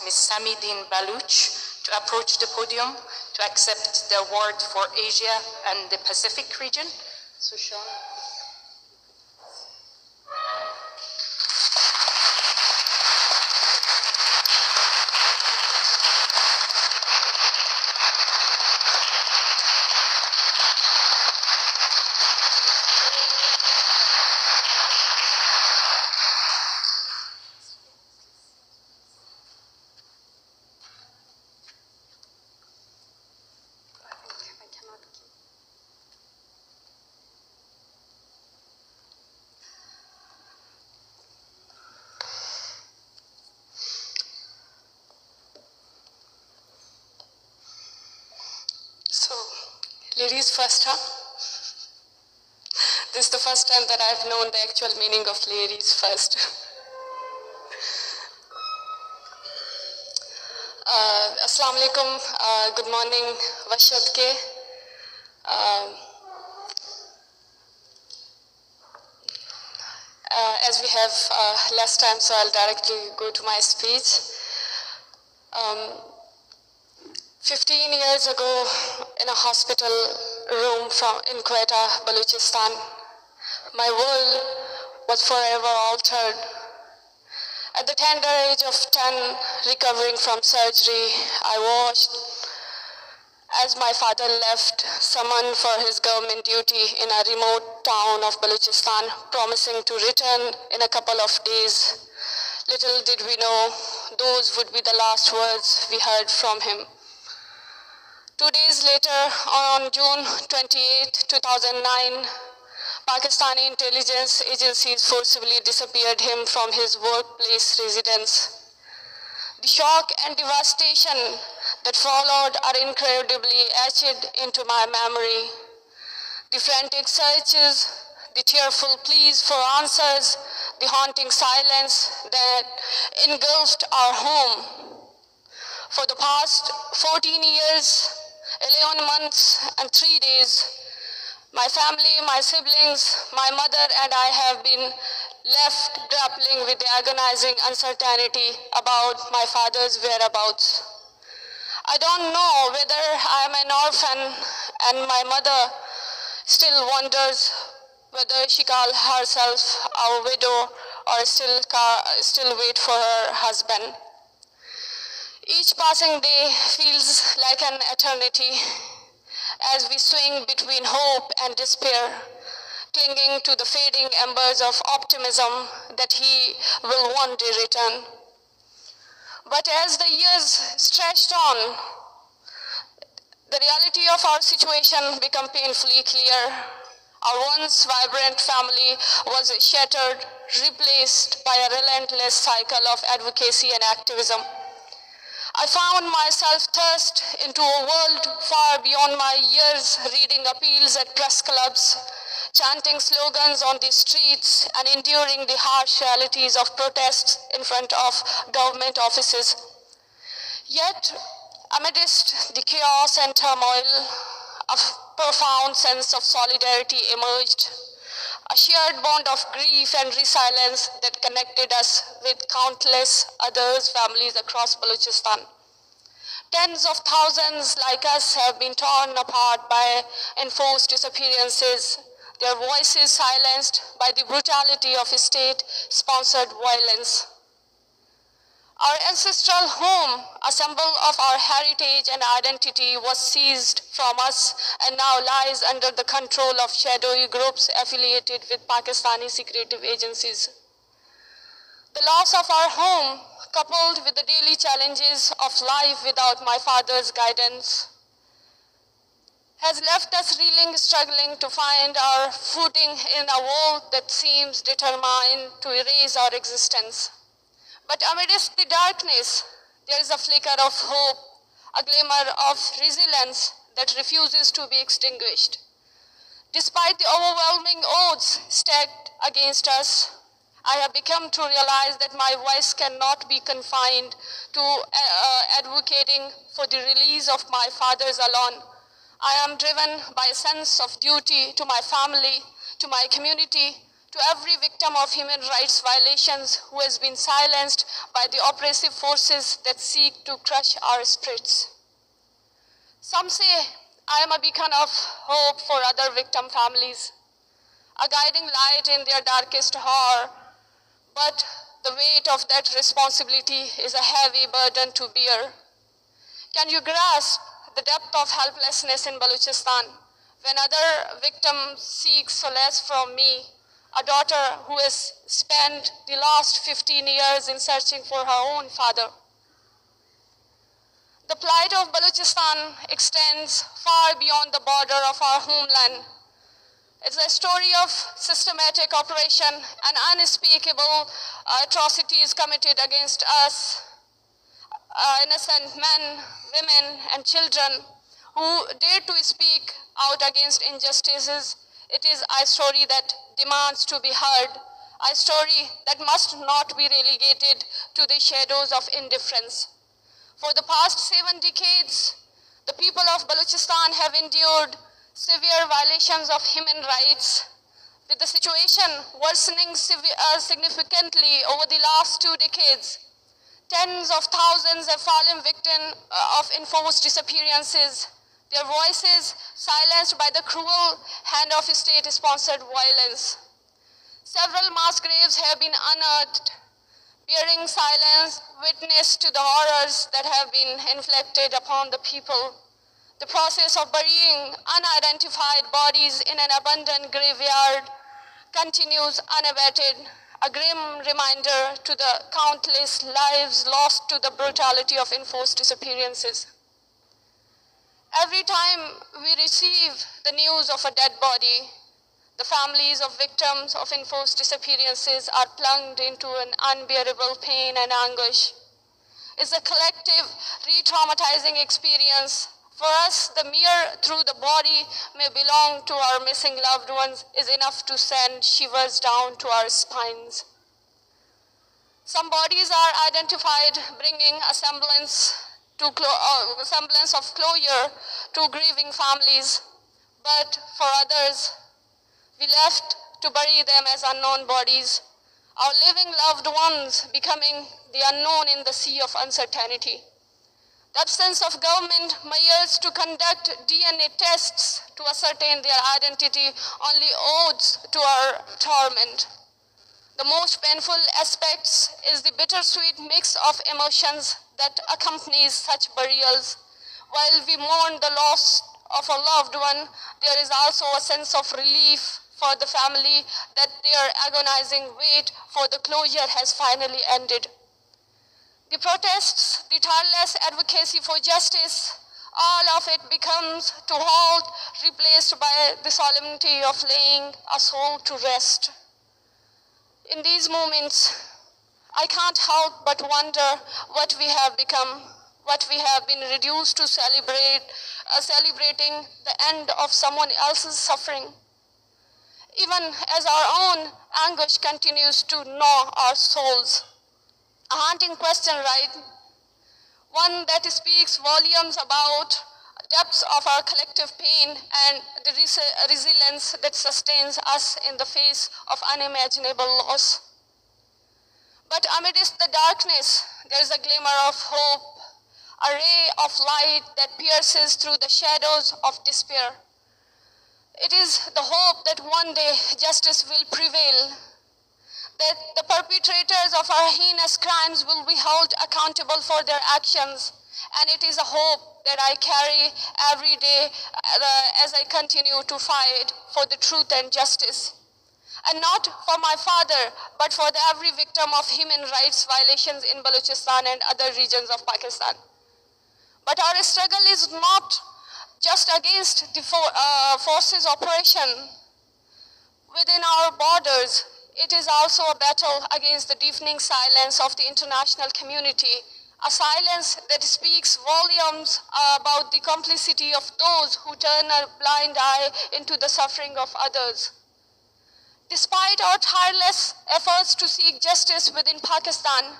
Ms. Samidin Baluch to approach the podium to accept the award for Asia and the Pacific region. So Sean. So, ladies first, huh? This is the first time that I've known the actual meaning of ladies first. Assalamu alaikum, good morning, Vashad ke. As we have less time, so I'll directly go to my speech. 15 years ago, in a hospital room in Quetta, Balochistan, my world was forever altered. At the tender age of 10, recovering from surgery, I watched as my father left, summoned for his government duty in a remote town of Balochistan, promising to return in a couple of days. Little did we know, those would be the last words we heard from him. 2 days later, on June 28, 2009, Pakistani intelligence agencies forcibly disappeared him from his workplace residence. The shock and devastation that followed are incredibly etched into my memory. The frantic searches, the tearful pleas for answers, the haunting silence that engulfed our home. For the past 14 years, 11 months and 3 days, my family, my siblings, my mother and I have been left grappling with the agonizing uncertainty about my father's whereabouts. I don't know whether I am an orphan and my mother still wonders whether she calls herself a widow or still wait for her husband. Each passing day feels like an eternity as we swing between hope and despair, clinging to the fading embers of optimism that he will one day return. But as the years stretched on, the reality of our situation became painfully clear. Our once vibrant family was shattered, replaced by a relentless cycle of advocacy and activism. I found myself thrust into a world far beyond my years, reading appeals at press clubs, chanting slogans on the streets, and enduring the harsh realities of protests in front of government offices. Yet, amidst the chaos and turmoil, a profound sense of solidarity emerged, a shared bond of grief and resilience that connected us with countless others' families across Balochistan. Tens of thousands like us have been torn apart by enforced disappearances, their voices silenced by the brutality of state-sponsored violence. Our ancestral home, a symbol of our heritage and identity, was seized from us and now lies under the control of shadowy groups affiliated with Pakistani secretive agencies. The loss of our home, coupled with the daily challenges of life without my father's guidance, has left us reeling, struggling to find our footing in a world that seems determined to erase our existence. But amidst the darkness, there is a flicker of hope, a glimmer of resilience that refuses to be extinguished. Despite the overwhelming odds stacked against us, I have become to realize that my voice cannot be confined to advocating for the release of my fathers alone. I am driven by a sense of duty to my family, to my community, to every victim of human rights violations who has been silenced by the oppressive forces that seek to crush our spirits. Some say I am a beacon of hope for other victim families, a guiding light in their darkest hour, but the weight of that responsibility is a heavy burden to bear. Can you grasp the depth of helplessness in Balochistan when other victims seek solace from me, a daughter who has spent the last 15 years in searching for her own father? The plight of Balochistan extends far beyond the border of our homeland. It's a story of systematic oppression and unspeakable atrocities committed against us, innocent men, women, and children who dare to speak out against injustices. It is a story that demands to be heard, a story that must not be relegated to the shadows of indifference. For the past 7 decades, the people of Balochistan have endured severe violations of human rights, with the situation worsening significantly over the last 2 decades. Tens of thousands have fallen victim of enforced disappearances, their voices silenced by the cruel hand of state-sponsored violence. Several mass graves have been unearthed, bearing silence witness to the horrors that have been inflicted upon the people. The process of burying unidentified bodies in an abandoned graveyard continues unabated, a grim reminder to the countless lives lost to the brutality of enforced disappearances. Every time we receive the news of a dead body, the families of victims of enforced disappearances are plunged into an unbearable pain and anguish. It's a collective, re-traumatizing experience. For us, the mere through the body may belong to our missing loved ones is enough to send shivers down to our spines. Some bodies are identified, bringing a semblance of closure to grieving families, but for others, we left to bury them as unknown bodies, our living loved ones becoming the unknown in the sea of uncertainty. The absence of government measures to conduct DNA tests to ascertain their identity only adds to our torment. The most painful aspects is the bittersweet mix of emotions that accompanies such burials. While we mourn the loss of a loved one, there is also a sense of relief for the family that their agonizing wait for the closure has finally ended. The protests, the tireless advocacy for justice, all of it becomes to halt, replaced by the solemnity of laying a soul to rest. In these moments, I can't help but wonder what we have become, what we have been reduced to celebrating the end of someone else's suffering. Even as our own anguish continues to gnaw our souls. A haunting question, right? One that speaks volumes about depths of our collective pain and the resilience that sustains us in the face of unimaginable loss. But amidst the darkness, there is a glimmer of hope, a ray of light that pierces through the shadows of despair. It is the hope that one day justice will prevail, that the perpetrators of our heinous crimes will be held accountable for their actions. And it is a hope that I carry every day as I continue to fight for the truth and justice. And not for my father, but for every victim of human rights violations in Balochistan and other regions of Pakistan. But our struggle is not just against the forces operation within our borders. It is also a battle against the deafening silence of the international community, a silence that speaks volumes about the complicity of those who turn a blind eye into the suffering of others. Despite our tireless efforts to seek justice within Pakistan,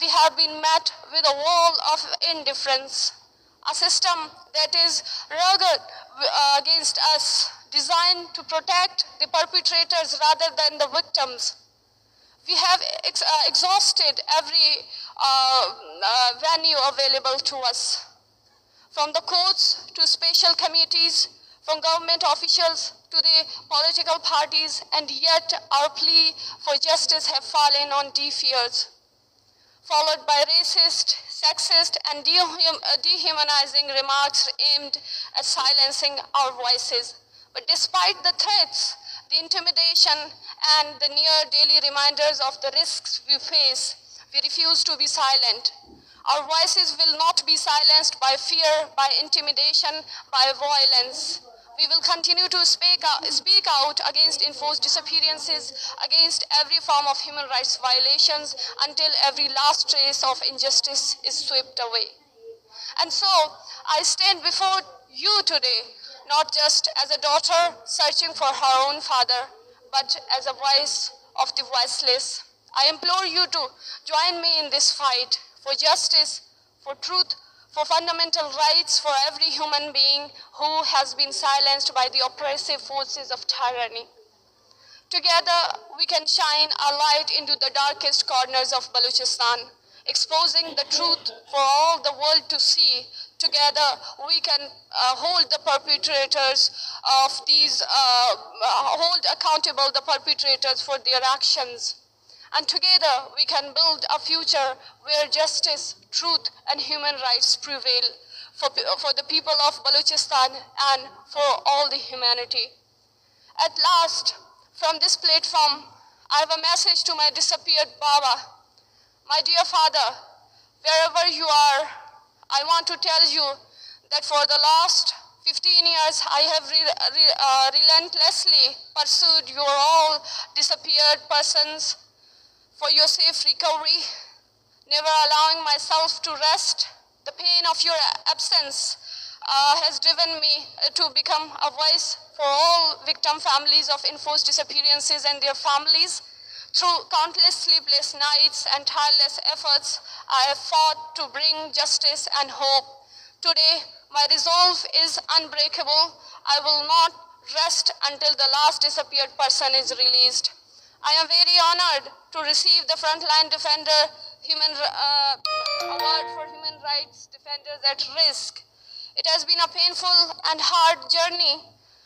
we have been met with a wall of indifference, a system that is rugged against us, designed to protect the perpetrators rather than the victims. We have exhausted every venue available to us, from the courts to special committees, from government officials to the political parties, and yet our plea for justice have fallen on deaf ears, followed by racist, sexist, and dehumanizing remarks aimed at silencing our voices. But despite the threats, the intimidation, and the near daily reminders of the risks we face, we refuse to be silent. Our voices will not be silenced by fear, by intimidation, by violence. We will continue to speak out against enforced disappearances, against every form of human rights violations, until every last trace of injustice is swept away. And so, I stand before you today, not just as a daughter searching for her own father, but as a voice of the voiceless. I implore you to join me in this fight for justice, for truth, for fundamental rights for every human being who has been silenced by the oppressive forces of tyranny. Together, we can shine a light into the darkest corners of Balochistan, exposing the truth for all the world to see. Together, we can hold the perpetrators of these, hold accountable the perpetrators for their actions. And together, we can build a future where justice, truth, and human rights prevail for the people of Balochistan and for all the humanity. At last, from this platform, I have a message to my disappeared Baba. My dear father, wherever you are, I want to tell you that for the last 15 years, I have relentlessly pursued your all disappeared persons for your safe recovery, never allowing myself to rest. The pain of your absence has driven me to become a voice for all victim families of enforced disappearances and their families. Through countless sleepless nights and tireless efforts, I have fought to bring justice and hope. Today, my resolve is unbreakable. I will not rest until the last disappeared person is released. I am very honored to receive the Frontline Defender Award for Human Rights Defenders at Risk. It has been a painful and hard journey.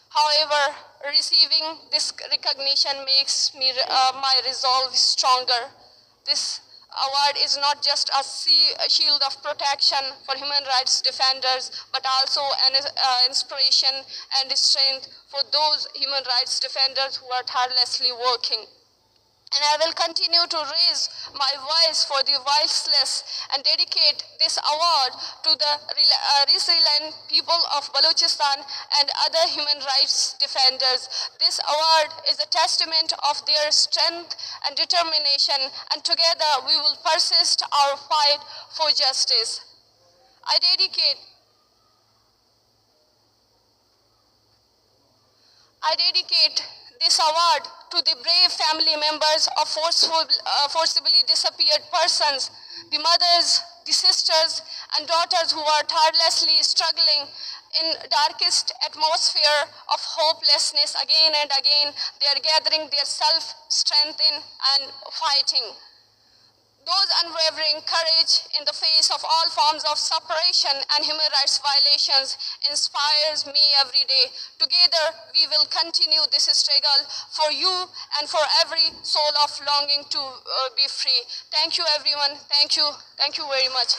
However, receiving this recognition makes me my resolve stronger. This award is not just a shield of protection for human rights defenders, but also an inspiration and strength for those human rights defenders who are tirelessly working. And I will continue to raise my voice for the voiceless and dedicate this award to the resilient people of Balochistan and other human rights defenders. This award is a testament of their strength and determination, and together we will persist our fight for justice. I dedicate this award to the brave family members of forcibly disappeared persons, the mothers, the sisters, and daughters who are tirelessly struggling in darkest atmosphere of hopelessness again and again. They are gathering their self-strength and fighting. Those unwavering courage in the face of all forms of suppression and human rights violations inspires me every day. Together, we will continue this struggle for you and for every soul of longing to be free. Thank you, everyone. Thank you. Thank you very much.